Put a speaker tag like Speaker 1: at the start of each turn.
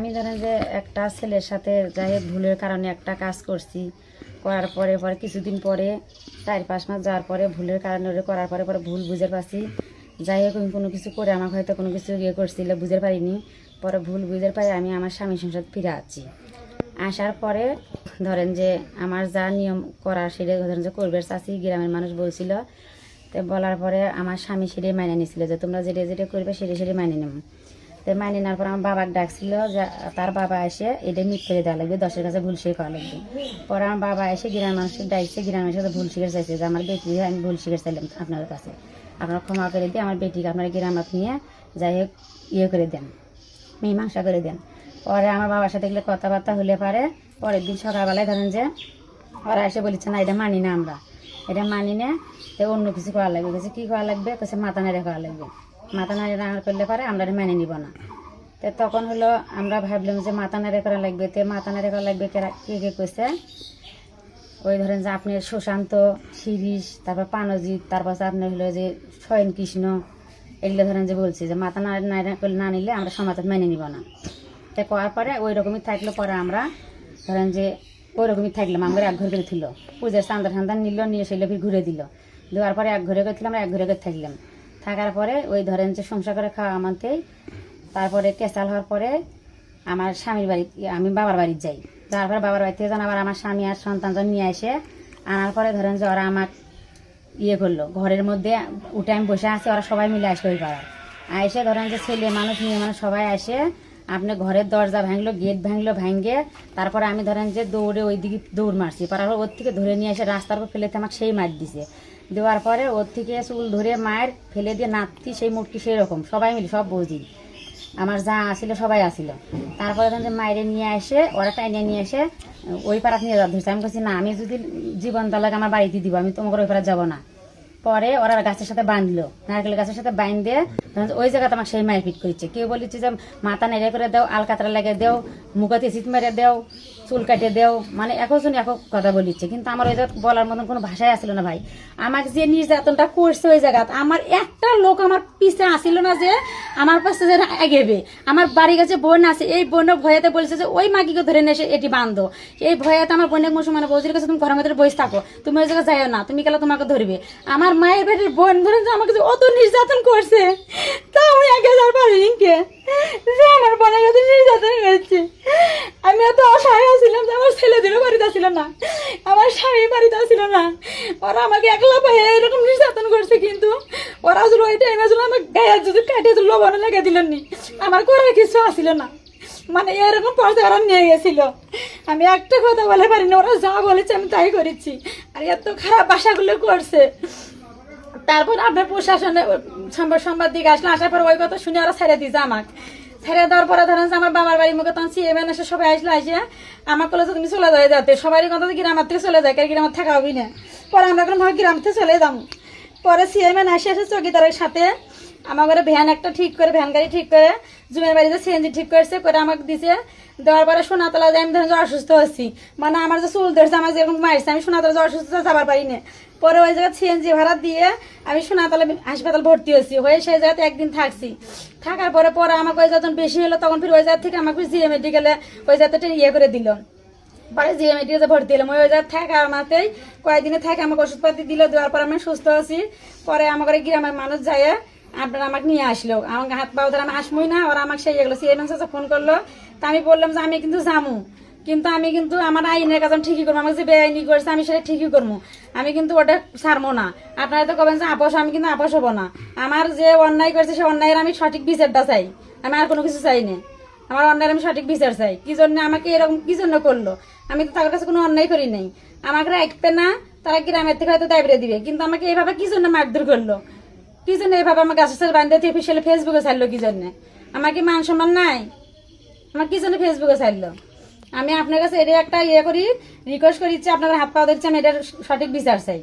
Speaker 1: আমি ধরেন যে একটা ছেলের সাথে যাই হোক ভুলের কারণে একটা কাজ করছি, করার পরে পরে কিছুদিন পরে 4-5 মাস যাওয়ার পরে ভুলের কারণে ওটা করার পরে পরে ভুল বুঝে পাচ্ছি। যাই হোক আমি কোনো কিছু করে আমাকে হয়তো কোনো কিছু ইয়ে করছিল, বুঝতে পারিনি। পরে ভুল বুঝতে পারি আমি আমার স্বামী সংসার ফিরে আসছি। আসার পরে ধরেন যে আমার যা নিয়ম করার সেটা ধরেন যে করবে চাষি গ্রামের মানুষ বলছিল। তো বলার পরে আমার স্বামী সেটাই মাইনে নিয়েছিল যে তোমরা যেটা যেটা করবে সেটা সেটাই মাইনে নেব। তো মাইনে নেওয়ার পর আমার বাবাকে ডাকছিল যে তার বাবা এসে এটা মিট করে দেওয়া লাগবে, 10-এর কাছে ভুল শিখে করা লাগবে। পরে আমার বাবা এসে গ্রামের মানুষকে ডাকছে, গ্রামের মানুষের ভুল শিখে চাইছে যে আমার বেটি আমি ভুল শিখে চাইলাম আপনাদের কাছে, আপনারা ক্ষমা করে দিয়ে আমার বেটিকে আপনারা গ্রামে নিয়ে যাই হোক ইয়ে করে দেন, মীমাংসা করে দেন। পরে আমার বাবার সাথে গেলে কথাবার্তা হলে পারে পরের দিন সকালবেলায় ধরেন যে ওরা এসে বলেছে না এটা মানি না, আমরা এটা মানি না, তো অন্য কিছু করা লাগবে। কাছে কী করা লাগবে? কাছে মাথা নাড়ে করা লাগবে, মাথা নাড়ে না করলে পারে আমরা মেনে নিব না। তো তখন হলো আমরা ভাবলাম যে মাথা নাড়ে করা লাগবে। তো মাথা নাড়ে করা লাগবে কে কে কইছে, ওই ধরেন যে আপনি সুশান্ত, শিরিষ, তারপর পানজিৎ, তারপর আপনার হলো যে শয়ন কৃষ্ণ, এগুলো ধরেন যে বলছি যে মাথা নাড়ে করলে না নিলে আমরা সমাজে মেনে নিব না। তো করার পরে ওই রকমই থাকলো। পরে আমরা ধরেন যে ওই রকমই থাকলাম, আমরা এক ঘর করে ছিল, পূজার চান্দা ঠান্দা নিল, নিয়ে সেগুলো ফির ঘুরে দিল, দেওয়ার পরে এক ঘরে করছিলাম, আমরা এক ঘরে করে থাকলাম। থাকার পরে ওই ধরেন যে সংসার করে খাওয়া আমানতেই তারপরে কেসাল হওয়ার পরে আমার স্বামীর বাড়ি আমি বাবার বাড়ি যাই। তারপরে বাবার বাড়ি থেকে যেন আবার আমার স্বামী আর সন্তানজন নিয়ে আসে, আনার পরে ধরেন যে ওরা আমার ইয়ে করলো, ঘরের মধ্যে উঠে আমি বসে আছি, ওরা সবাই মিলে আসলো ওই পাড়ার। এসে ধরেন যে ছেলে মানুষ মেয়ে মানুষ সবাই আসে, আপনি ঘরের দরজা ভাঙলো, গেট ভাঙলো, ভাঙে তারপরে আমি ধরেন যে দৌড়ে ওই দিকে দৌড় মারছি, পাড়ার ওর থেকে ধরে নিয়ে এসে রাস্তার উপর ফেলেতে আমাকে সেই মার দিছে। দেওয়ার পরে ওর থেকে চুল ধরে মায়ের ফেলে দিয়ে নাতি সেই মুটকি সেই রকম সবাই মিলে সব বুঝি আমার যা আসিল সবাই আসিল। তারপরে ধরেন যে মায়েরে নিয়ে এসে ওরা টাইনে নিয়ে এসে ওই পাড়াতে নিয়ে যাওয়া ধরছে। আমি বলছি না, আমি যদি জীবন তালাক আমার বাড়িতে দিব, আমি তোমাকে ওই পাড়া যাবো না। পরে ওরা গাছের সাথে বাঁধলো, নারকেল গাছের সাথে বাঁধে ওই জায়গাতে আমার সেই মায়ের পিট করছে। কেউ বলেছে যে মাথা নেড়ে করে দেও, আলকাতরা লেগে দেও, মুখতে চিত মেরে দেও, চুল কাটিয়ে দেও, মানে একজন এক কথা বলিচ্ছে। কিন্তু আমার ওই জায়গা বলার মতন কোনো ভাষাই আসছিল না ভাই। আমাকে যে নির্যাতনটা করছে ওই জায়গাতে, আমার একটা লোক আমার পিছে আসিল না যে আমার পাশে যে এগেবে। আমার বাড়ি কাছে বোন আছে, এই বোনের ভয়েতে বলছে যে ওই মাগিকে ধরে নিয়ে এসে এটি বাঁধো। এই ভয়েতে আমার বোনের মুসলমান বৌজির কাছে তুমি ঘরের মধ্যে বসে থাকো, তুমি ওই জায়গায় যাইও না, তুমি গেলে তোমাকে ধরবে। আমার মায়ের বাড়ির বোন ধরেন যে আমাকে অত নির্যাতন করছে, তা আমি আগে যার পারিনি কে যে আমার বোনের কাছে নির্যাতন করছে। আমি এত অসহায় ছিলাম যে আমার ছেলেদেরও বাড়িতে ছিল না, আমার স্বামী বাড়িতে ছিল না, ওরা আমাকে একলা পায়ে এরকম নির্যাতন করছে। কিন্তু ওরা যদি ওই টাইমে আসলে আমার গায়ে যদি কাটিয়ে লবণ লেগে দিলেন নি, আমার করার কিছু আসছিল না। মানে এরকম পর্যায়ে ওরা নিয়ে গেছিল, আমি একটা কথা বলে পারিনি, ওরা যা বলেছে আমি তাই করেছি। আর এত খারাপ ভাষাগুলো করছে। তারপর আপনার প্রশাসনে সংবাদ দিকে আসলে, আসার পর ওই কথা শুনে ওরা ছেড়ে দিয়েছে আমাকে। ছেড়ে দেওয়ার পরে ধরেন যে আমার বাবার বাড়ির মুখে তখন সিএমএন এসে সবাই আসলে আসে আমার কলেজে তুমি চলে যাবে যাতে সবারই কথা গ্রামের থেকে চলে যায়, কারণ গ্রামের থাকা হবি না। পরে আমরা কোনো ভাবে গ্রাম থেকে চলে যাবো। পরে সিএমএন আসে চৌকিদারের সাথে আমার ঘরে ভ্যান একটা ঠিক করে, ভ্যান গাড়ি ঠিক করে জুমের বাড়িতে সিএনজি ঠিক করছে, করে আমাকে দিছে। দেওয়ার পরে সোনাতলা যাই, আমি ধরেন যে অসুস্থ হচ্ছি, মানে আমার যে চুল ধরছে আমার যেরকম মারছে, আমি সোনাতলা যে অসুস্থ যাবার পারি না। পরে ওই জায়গায় সিএনজি ভাড়া দিয়ে আমি সোনাতলা হাসপাতাল ভর্তি হয়েছি, হয়ে সেই জায়গাতে একদিন থাকছি। থাকার পরে পরে আমাকে ওই যখন বেশি হলো তখন ফির ওই জায়গা থেকে আমাকে জিএম মেডিকেলে ওই জায়গাতে ইয়ে করে দিল। পরে জিএম মেডিকেলে ভর্তি হলাম। ওই জায়গা থাকা আমাতেই কয়েকদিনে থাকে আমাকে ওষুধপাতি দিল, দেওয়ার পর আমি সুস্থ আছি। পরে আমার গ্রামের মানুষ যায় আপনারা আমাকে নিয়ে আসলো, আমাকে হাত পাও ধরে আমি আসবই না, ওরা আমাকে সেই এগুলো সিএমএন ফোন করলো। তা আমি বললাম যে আমি কিন্তু যাবো, কিন্তু আমি কিন্তু আমার আইনের কাজ আমি ঠিকই করবো, আমাকে যে বেআইনি করেছে আমি সেটা ঠিকই করবো, আমি কিন্তু ওটা ছাড়বো না। আপনারা তো কবেন যে আপোষ, আমি কিন্তু আপোষ হবো না। আমার যে অন্যায় করেছে সে অন্যায়ের আমি সঠিক বিচারটা চাই, আমি আর কোনো কিছু চাই না। আমার অন্যায়ের আমি সঠিক বিচার চাই। কি জন্য আমাকে এরকম কি জন্য করলো? আমি তো তার কাছে কোনো অন্যায় করি নাই। আমাকে রাখবে না, তারা গ্রামের থেকে হয়তো দাবিয়ে দিবে, কিন্তু আমাকে এইভাবে কি জন্য মারধর করলো? কি জন্য এইভাবে আমার গাছের সাথে বান্ধে অফিসিয়ালি ফেসবুকে ছাড়লো? কি জন্য? আমার কি মান সম্মান নাই? আমার কি জন্য ফেসবুকে ছাড়লো? আমি আপনার কাছে এটা একটা ইয়ে করি, রিকোয়েস্ট করি, আপনারা হাত পাওয়া দিচ্ছে, আমি এটার সঠিক বিচার চাই।